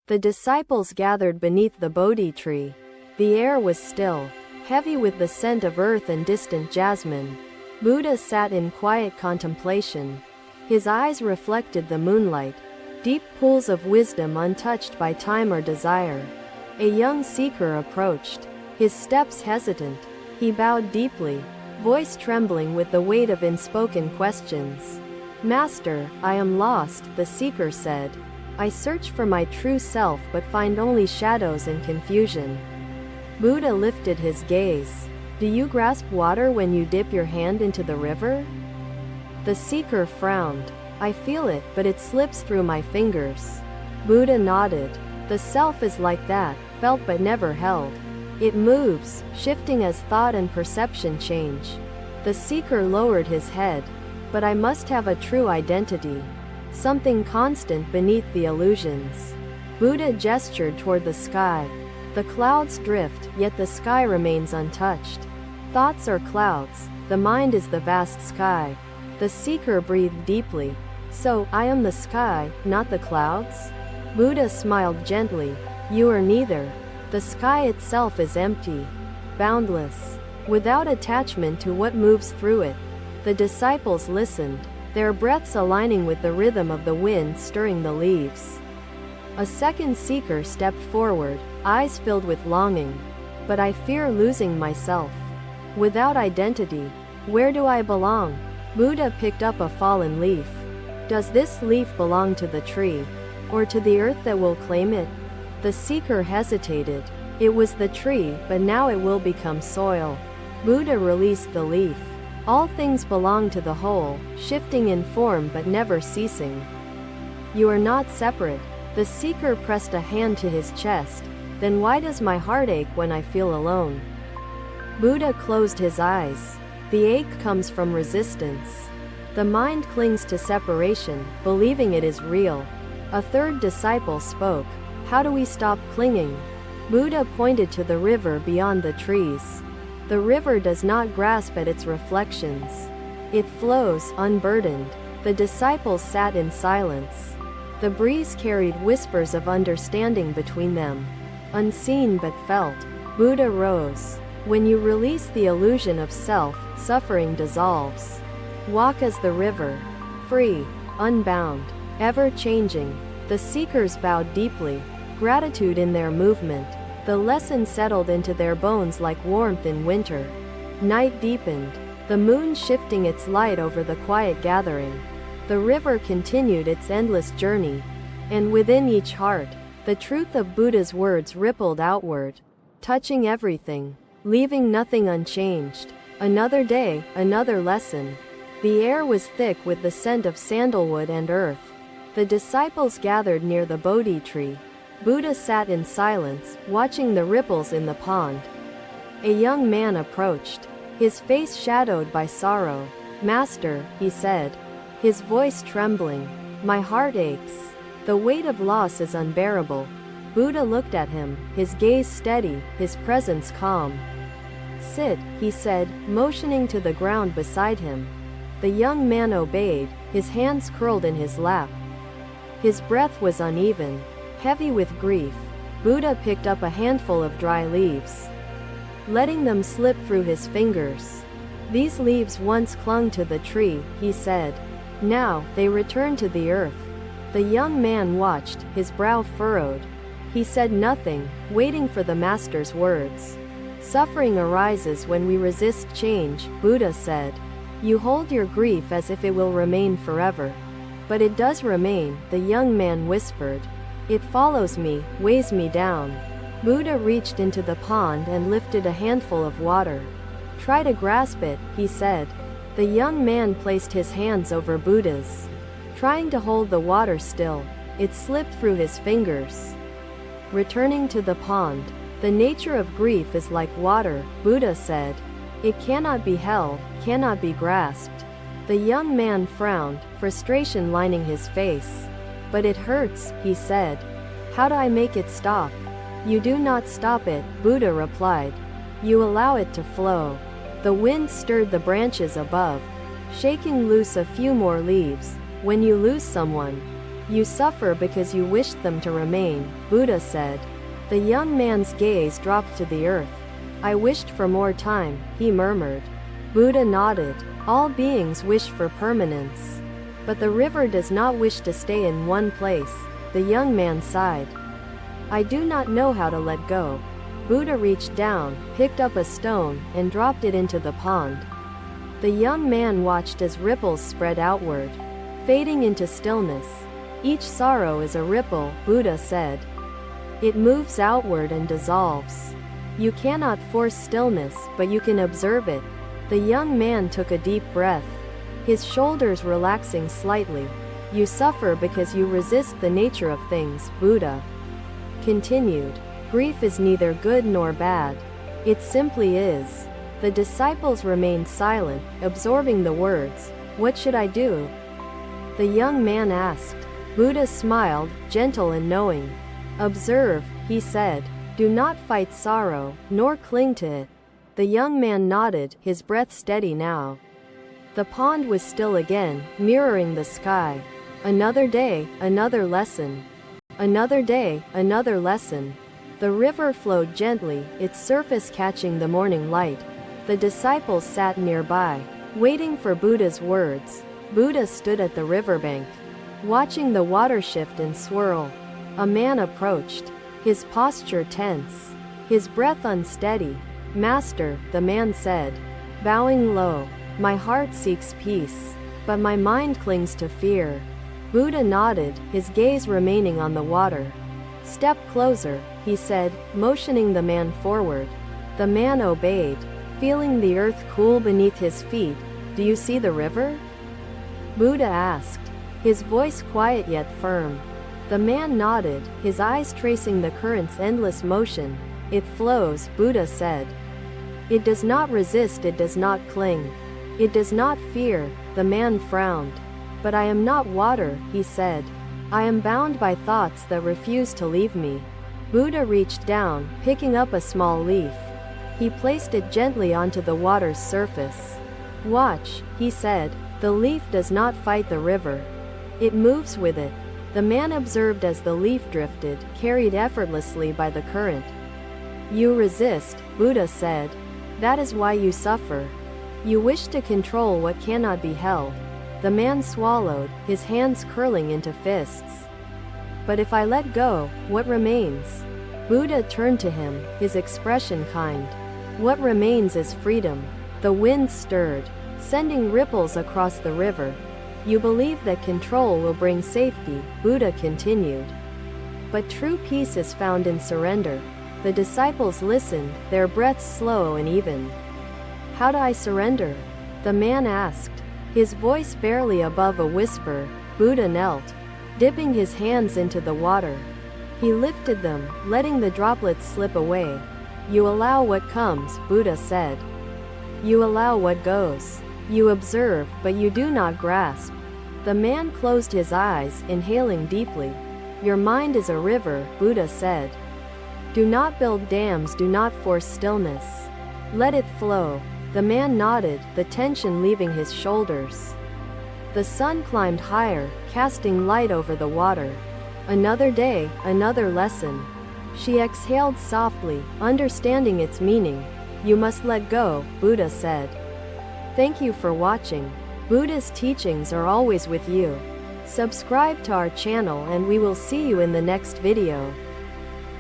The disciples gathered beneath the Bodhi tree. The air was still, heavy with the scent of earth and distant jasmine. Buddha sat in quiet contemplation. His eyes reflected the moonlight, deep pools of wisdom untouched by time or desire. A young seeker approached, his steps hesitant. He bowed deeply, voice trembling with the weight of unspoken questions. "Master, I am lost," the seeker said. "I search for my true self but find only shadows and confusion." Buddha lifted his gaze. "Do you grasp water when you dip your hand into the river?" The seeker frowned. "I feel it, but it slips through my fingers." Buddha nodded. "The self is like that, felt but never held. It moves, shifting as thought and perception change." The seeker lowered his head. "But I must have a true identity. Something constant beneath the illusions." Buddha gestured toward the sky. The clouds drift, yet the sky remains untouched. Thoughts are clouds, the mind is the vast sky. The seeker breathed deeply. "So, I am the sky, not the clouds?" Buddha smiled gently. "You are neither. The sky itself is empty, boundless, without attachment to what moves through it." The disciples listened, their breaths aligning with the rhythm of the wind stirring the leaves. A second seeker stepped forward, eyes filled with longing. "But I fear losing myself. Without identity, where do I belong?" Buddha picked up a fallen leaf. "Does this leaf belong to the tree, or to the earth that will claim it?" The seeker hesitated. It was the tree, but now it will become soil. Buddha released the leaf. "All things belong to the whole, shifting in form but never ceasing. You are not separate." The seeker pressed a hand to his chest. "Then why does my heart ache when I feel alone?" Buddha closed his eyes. "The ache comes from resistance. The mind clings to separation, believing it is real." A third disciple spoke. "How do we stop clinging?" Buddha pointed to the river beyond the trees. The river does not grasp at its reflections. It flows, unburdened. The disciples sat in silence. The breeze carried whispers of understanding between them. Unseen but felt, Buddha rose. "When you release the illusion of self, suffering dissolves. Walk as the river, free, unbound, ever-changing." The seekers bowed deeply, gratitude in their movement. The lesson settled into their bones like warmth in winter. Night deepened, the moon shifting its light over the quiet gathering. The river continued its endless journey, and within each heart, the truth of Buddha's words rippled outward, touching everything, leaving nothing unchanged. Another day, another lesson. The air was thick with the scent of sandalwood and earth. The disciples gathered near the Bodhi tree. Buddha sat in silence, watching the ripples in the pond. A young man approached, his face shadowed by sorrow. "Master," he said, his voice trembling, "my heart aches. The weight of loss is unbearable." Buddha looked at him, his gaze steady, his presence calm. "Sit," he said, motioning to the ground beside him. The young man obeyed, his hands curled in his lap. His breath was uneven, heavy with grief. Buddha picked up a handful of dry leaves, letting them slip through his fingers. "These leaves once clung to the tree," he said. "Now, they return to the earth." The young man watched, his brow furrowed. He said nothing, waiting for the master's words. "Suffering arises when we resist change," Buddha said. "You hold your grief as if it will remain forever. But it does remain," the young man whispered. "It follows me, weighs me down." Buddha reached into the pond and lifted a handful of water. "Try to grasp it," he said. The young man placed his hands over Buddha's, trying to hold the water still. It slipped through his fingers. Returning to the pond, "The nature of grief is like water," Buddha said. "It cannot be held, cannot be grasped." The young man frowned, frustration lining his face. "But it hurts," he said. "How do I make it stop?" "You do not stop it," Buddha replied. "You allow it to flow." The wind stirred the branches above, shaking loose a few more leaves. When you lose someone, You suffer because you wished them to remain, Buddha said. The young man's gaze dropped to the earth. I wished for more time, he murmured. Buddha nodded. All beings wish for permanence. But the river does not wish to stay in one place, the young man sighed. I do not know how to let go. Buddha reached down, picked up a stone, and dropped it into the pond. The young man watched as ripples spread outward, fading into stillness. Each sorrow is a ripple, Buddha said. It moves outward and dissolves. You cannot force stillness, but you can observe it. The young man took a deep breath, his shoulders relaxing slightly. You suffer because you resist the nature of things, Buddha continued. Grief is neither good nor bad. It simply is. The disciples remained silent, absorbing the words. What should I do? The young man asked. Buddha smiled, gentle and knowing. Observe, he said. Do not fight sorrow, nor cling to it. The young man nodded, his breath steady now. The pond was still again, mirroring the sky. Another day, another lesson. Another day, another lesson. The river flowed gently, its surface catching the morning light. The disciples sat nearby, waiting for Buddha's words. Buddha stood at the riverbank, watching the water shift and swirl. A man approached, his posture tense, his breath unsteady. Master, the man said, bowing low, my heart seeks peace, but my mind clings to fear. Buddha nodded, his gaze remaining on the water. Step closer, he said, motioning the man forward. The man obeyed, feeling the earth cool beneath his feet. Do you see the river? Buddha asked, his voice quiet yet firm. The man nodded, his eyes tracing the current's endless motion. It flows, Buddha said. It does not resist, it does not cling. It does not fear. The man frowned. But I am not water, he said. I am bound by thoughts that refuse to leave me. Buddha reached down, picking up a small leaf. He placed it gently onto the water's surface. Watch, he said. The leaf does not fight the river. It moves with it. The man observed as the leaf drifted, carried effortlessly by the current. You resist, Buddha said. That is why you suffer. You wish to control what cannot be held. The man swallowed, his hands curling into fists. But if I let go, what remains? Buddha turned to him, his expression kind. What remains is freedom. The wind stirred, sending ripples across the river. You believe that control will bring safety, Buddha continued. But true peace is found in surrender. The disciples listened, their breaths slow and even. How do I surrender? The man asked, his voice barely above a whisper. Buddha knelt, dipping his hands into the water. He lifted them, letting the droplets slip away. You allow what comes, Buddha said. You allow what goes. You observe, but you do not grasp. The man closed his eyes, inhaling deeply. Your mind is a river, Buddha said. Do not build dams, do not force stillness. Let it flow. The man nodded, the tension leaving his shoulders. The sun climbed higher, casting light over the water. Another day, another lesson. She exhaled softly, understanding its meaning. You must let go, Buddha said. Thank you for watching. Buddha's teachings are always with you. Subscribe to our channel and we will see you in the next video.